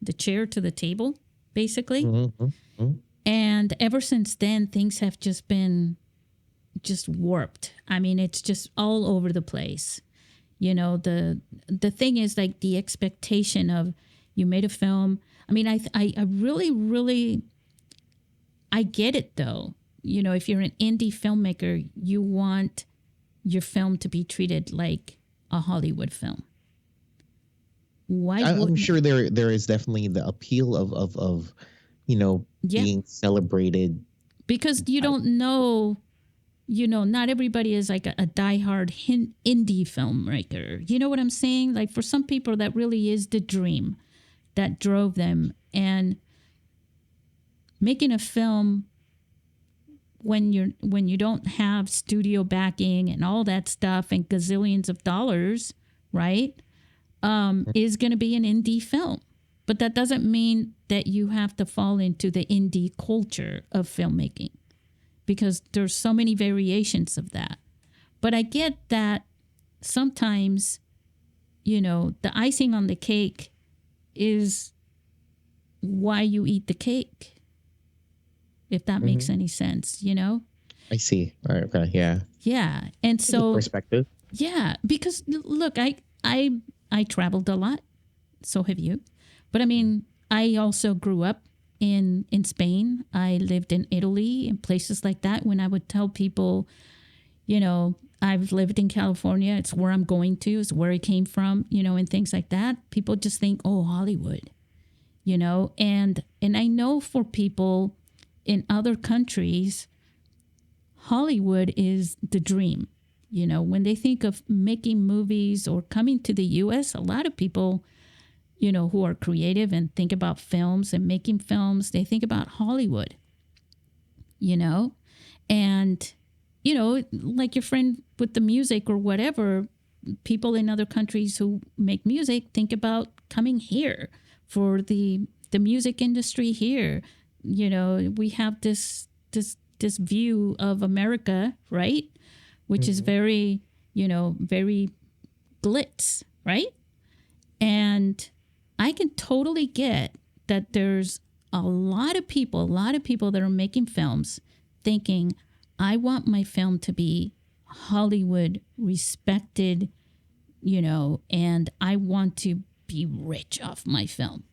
the chair to the table, basically. And ever since then, things have just been warped. I mean, it's just all over the place. The thing is, like, the expectation of, you made a film. I mean, I really, really, I get it, though. If you're an indie filmmaker, you want your film to be treated like a Hollywood film. I'm sure there is definitely the appeal of being celebrated, because you don't know, not everybody is like a diehard indie filmmaker. You know what I'm saying? Like, for some people, that really is the dream that drove them. And making a film when you don't have studio backing and all that stuff and gazillions of dollars, right, is going to be an indie film. But that doesn't mean that you have to fall into the indie culture of filmmaking, because there's so many variations of that. But I get that sometimes, the icing on the cake is why you eat the cake, if that makes any sense, I see. All right, okay, yeah. Yeah. And so perspective. Yeah, because look, I traveled a lot. So have you. But I mean, I also grew up in Spain. I lived in Italy and places like that. When I would tell people, you know, I've lived in California. It's where I'm going to. It's where I came from, you know, and things like that. People just think, oh, Hollywood, you know, and I know for people in other countries, Hollywood is the dream. You know, when they think of making movies or coming to the U.S., a lot of people, you know, who are creative and think about films and making films, they think about Hollywood, you know, and, you know, like your friend with the music or whatever, people in other countries who make music think about coming here for the music industry here. You know, we have this view of America, right? Which is very, you know, very glitz, right? And I can totally get that there's a lot of people that are making films thinking, I want my film to be Hollywood respected, you know, and I want to be rich off my film.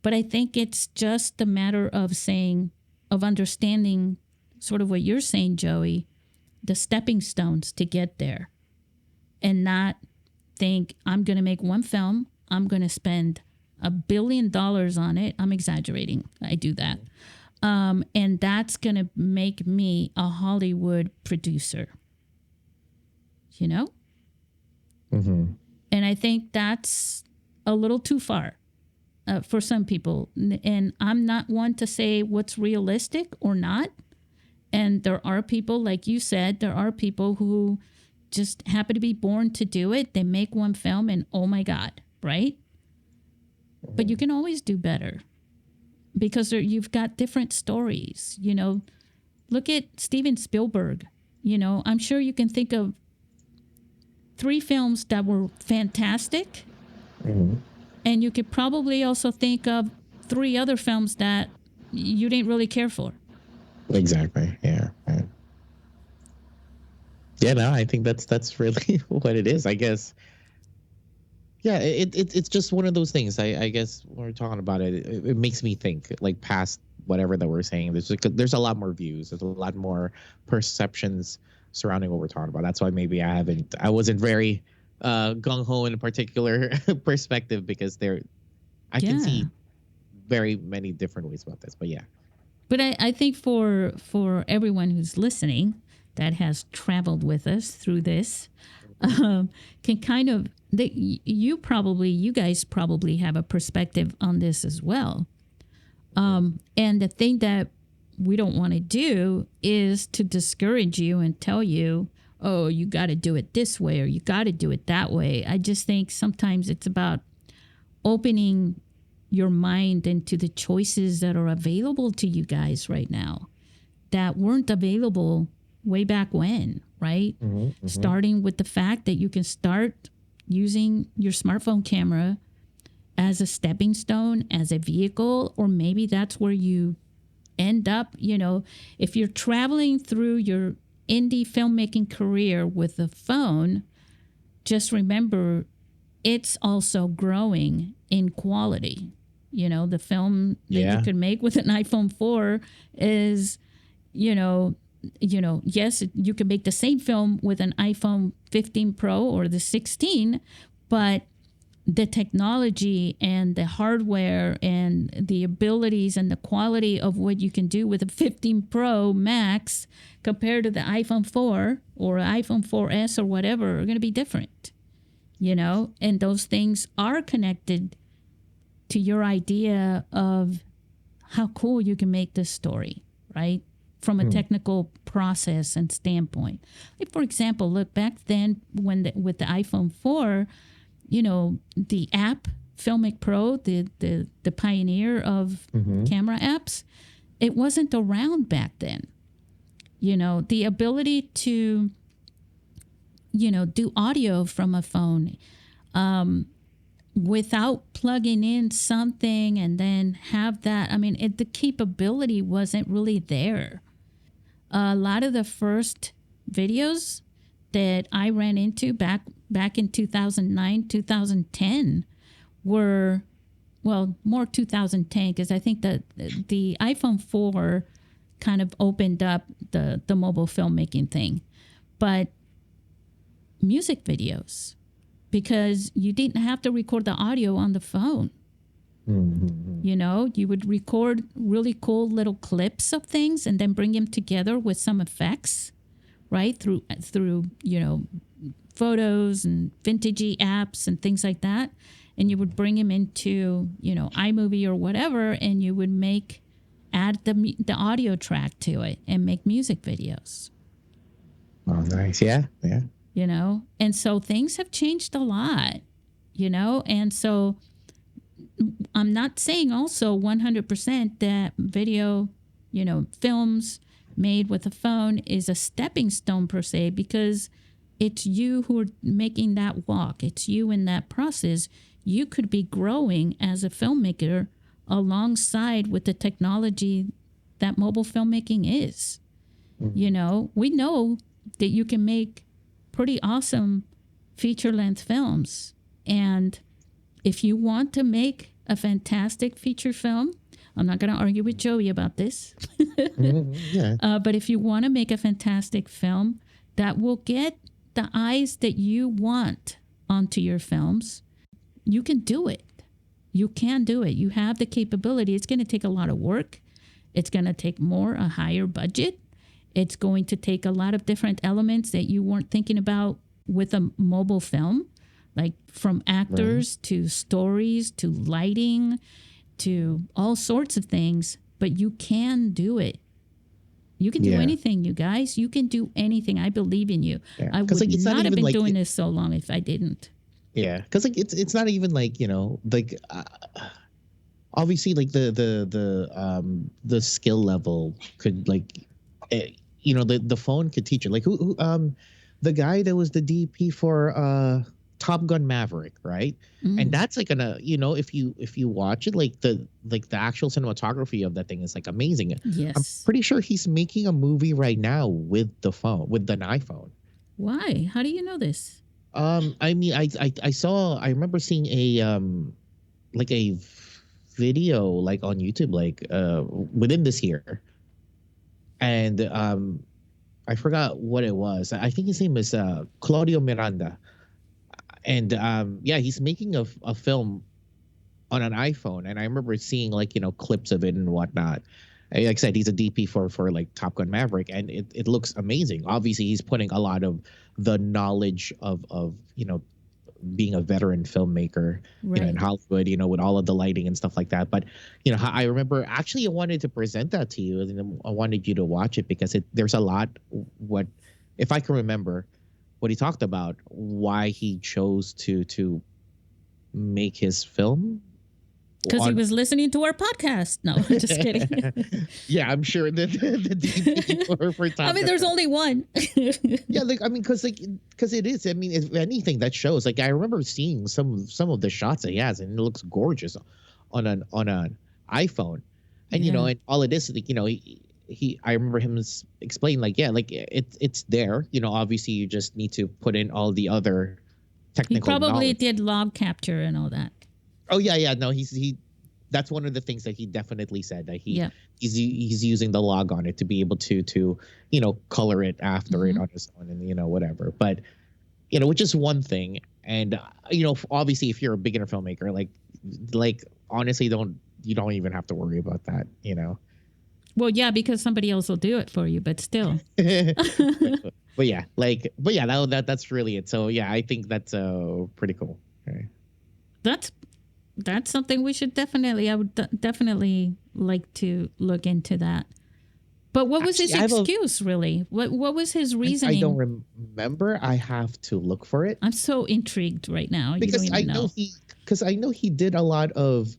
But I think it's just a matter of saying, of understanding sort of what you're saying, Joey, the stepping stones to get there, and not think I'm going to make one film. I'm going to spend $1 billion on it. I'm exaggerating. I do that. And that's going to make me a Hollywood producer, you know? Mm-hmm. And I think that's a little too far for some people. And I'm not one to say what's realistic or not. And there are people, like you said, there are people who just happen to be born to do it. They make one film and oh my God, right? But you can always do better because you've got different stories. You know, look at Steven Spielberg. You know, I'm sure you can think of 3 films that were fantastic. Mm-hmm. And you could probably also think of 3 other films that you didn't really care for. Exactly. Yeah. Right. Yeah. No, I think that's really what it is, I guess. Yeah. It's just one of those things. I guess when we're talking about it, it makes me think, like, past whatever that we're saying. There's a lot more views. There's a lot more perceptions surrounding what we're talking about. That's why maybe I wasn't very gung ho in a particular perspective, because I can see very many different ways about this. But yeah. But I think for everyone who's listening that has traveled with us through this, can kind of, you guys probably have a perspective on this as well. And the thing that we don't want to do is to discourage you and tell you, oh, you got to do it this way or you got to do it that way. I just think sometimes it's about opening your mind into the choices that are available to you guys right now that weren't available way back when, right? Mm-hmm, mm-hmm. Starting with the fact that you can start using your smartphone camera as a stepping stone, as a vehicle, or maybe that's where you end up. You know, if you're traveling through your indie filmmaking career with a phone, just remember it's also growing in quality. You know, the film that you could make with an iPhone 4 is, you know, yes, you can make the same film with an iPhone 15 Pro or the 16, but the technology and the hardware and the abilities and the quality of what you can do with a 15 Pro Max compared to the iPhone 4 or iPhone 4S or whatever are going to be different, you know, and those things are connected to your idea of how cool you can make this story, right? From a technical process and standpoint. Like, for example, look back then when with the iPhone 4, you know, the app Filmic Pro, the pioneer of camera apps, it wasn't around back then. You know, the ability to, you know, do audio from a phone, without plugging in something and then have that. I mean, the capability wasn't really there. A lot of the first videos that I ran into back in 2009, 2010 were, well, more 2010, because I think that the iPhone 4 kind of opened up the mobile filmmaking thing. but music videos, because you didn't have to record the audio on the phone. Mm-hmm. You know, you would record really cool little clips of things and then bring them together with some effects, right? Through, you know, photos and vintagey apps and things like that. And you would bring them into, you know, iMovie or whatever, and you would add the audio track to it and make music videos. Oh, nice. Yeah. Yeah. You know, and so things have changed a lot, you know, and so I'm not saying also 100% that video, you know, films made with a phone is a stepping stone per se, because it's you who are making that walk. It's you in that process. You could be growing as a filmmaker alongside with the technology that mobile filmmaking is. Mm-hmm. You know, we know that you can make pretty awesome feature-length films. And if you want to make a fantastic feature film, I'm not going to argue with Joey about this. Mm-hmm. Yeah. But if you want to make a fantastic film that will get the eyes that you want onto your films, you can do it. You can do it. You have the capability. It's going to take a lot of work. It's going to take a higher budget. It's going to take a lot of different elements that you weren't thinking about with a mobile film, like from actors to stories to lighting to all sorts of things. But you can do it. You can do anything, you guys. You can do anything. I believe in you. Yeah. I would not have been doing this so long if I didn't. Yeah, because like it's not even like, you know, like obviously like the skill level could like you know, the phone could teach it. Like who the guy that was the DP for Top Gun Maverick, right? And that's like you know, if you watch it, like the actual cinematography of that thing is like amazing. Yes. I'm pretty sure he's making a movie right now with the phone, with an iPhone. Why? How do you know this? I mean, I remember seeing a like a video like on YouTube like within this year, and I forgot what it was. I think his name is Claudio Miranda, and yeah, he's making a film on an iPhone, and I remember seeing like, you know, clips of it and whatnot. And like I said, he's a DP for like Top Gun Maverick, and it looks amazing. Obviously, he's putting a lot of the knowledge of you know, being a veteran filmmaker, you know, in Hollywood, you know, with all of the lighting and stuff like that. But you know, I remember actually I wanted to present that to you, and I wanted you to watch it because there's a lot. What if I can remember what he talked about, why he chose to make his film. Because he was listening to our podcast. No, I'm just kidding. Yeah, I'm sure the DP for Top. I mean, there's only one. Yeah, like I mean, because it is. I mean, if anything, that shows. Like I remember seeing some of the shots that he has, and it looks gorgeous on an iPhone. And you know, and all it is, like, you know, I remember him explain like, yeah, like it's there. You know, obviously you just need to put in all the other technical. He probably knowledge. did log capture and all that. Oh yeah. No, he. That's one of the things that he definitely said, that he's using the log on it to be able to you know, color it after it on his own, and you know, whatever. But you know, which is one thing. And you know, obviously, if you're a beginner filmmaker, like honestly, you don't even have to worry about that. You know. Well, yeah, because somebody else will do it for you, but still. but yeah, that's really it. So yeah, I think that's pretty cool. Okay. That's something we should definitely. I would definitely like to look into that. But what was his excuse, really? What was his reasoning? I don't remember. I have to look for it. I'm so intrigued right now. Because I know he did a lot of.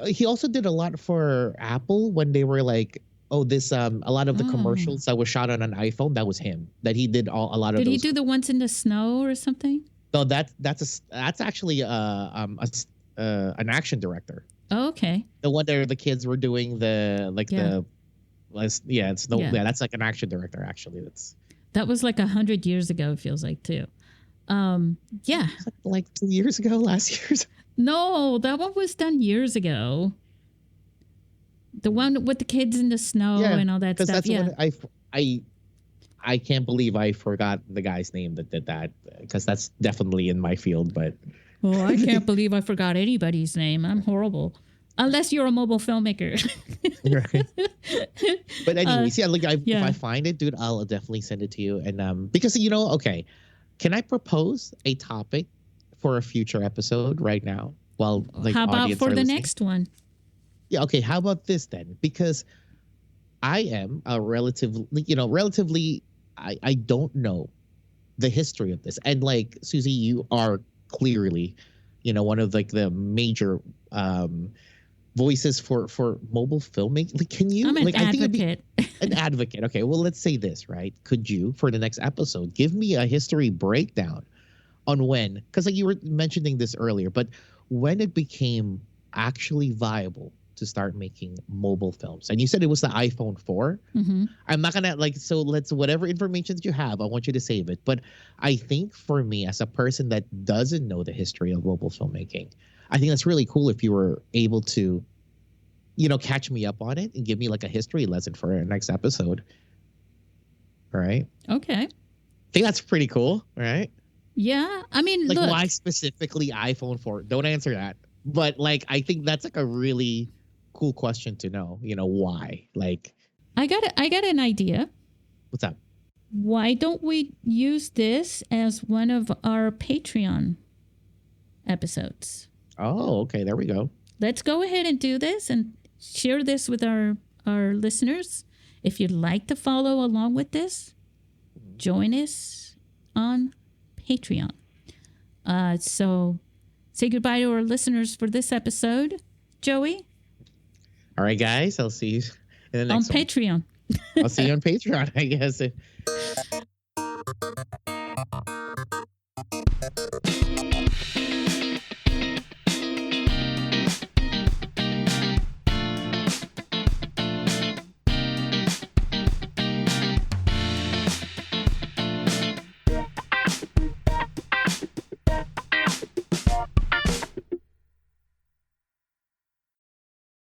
He also did a lot for Apple when they were like, oh, this a lot of the commercials that was shot on an iPhone. That was him. That he did a lot of. Did he do the ones in the snow or something? No, that's actually an action director. Oh, okay. The one where the kids were doing that's like an action director actually. That was like 100 years ago. It feels like too. Yeah. Like 2 years ago, last year. No, that one was done years ago. The one with the kids in the snow and all that stuff. That's the one I can't believe I forgot the guy's name that did that, because that's definitely in my field. But Oh, I can't believe I forgot anybody's name. I'm horrible. Unless you're a mobile filmmaker. right. But anyways, yeah, like Yeah. if I find it, dude, I'll definitely send it to you. And because okay, can I propose a topic for a future episode right now? Well, like, How about audience for are the listening? next one? Yeah, okay. How about this then? Because I am a relatively, I don't know the history of this. And like, Susie, you are clearly, one of like the major voices for mobile filmmaking. Like, can you? I'm an Like, I think it'd be advocate. an advocate. Okay, well, let's say this, right? Could you, for the next episode, give me a history breakdown on when? Because like you were mentioning this earlier, but when it became actually viable to start making mobile films. And you said it was the iPhone 4. Mm-hmm. I'm not gonna so let's, whatever information that you have, I want you to save it. But I think for me, as a person that doesn't know the history of mobile filmmaking, I think that's really cool if you were able to, catch me up on it and give me like a history lesson for our next episode. All right. Okay. I think that's pretty cool, right? Yeah. I mean, Like, look. why specifically iPhone 4? Don't answer that. But like, I think that's like a really cool question to know. Why? Like, I got an idea. what's up? Why don't we use this as one of our Patreon episodes? Oh, okay. There we go. Let's go ahead and do this and share this with our listeners. If you'd like to follow along with this, join us on Patreon. So say goodbye to our listeners for this episode. Joey? All right, guys. I'll see you in the next on one. Patreon. I'll see you on Patreon, I guess.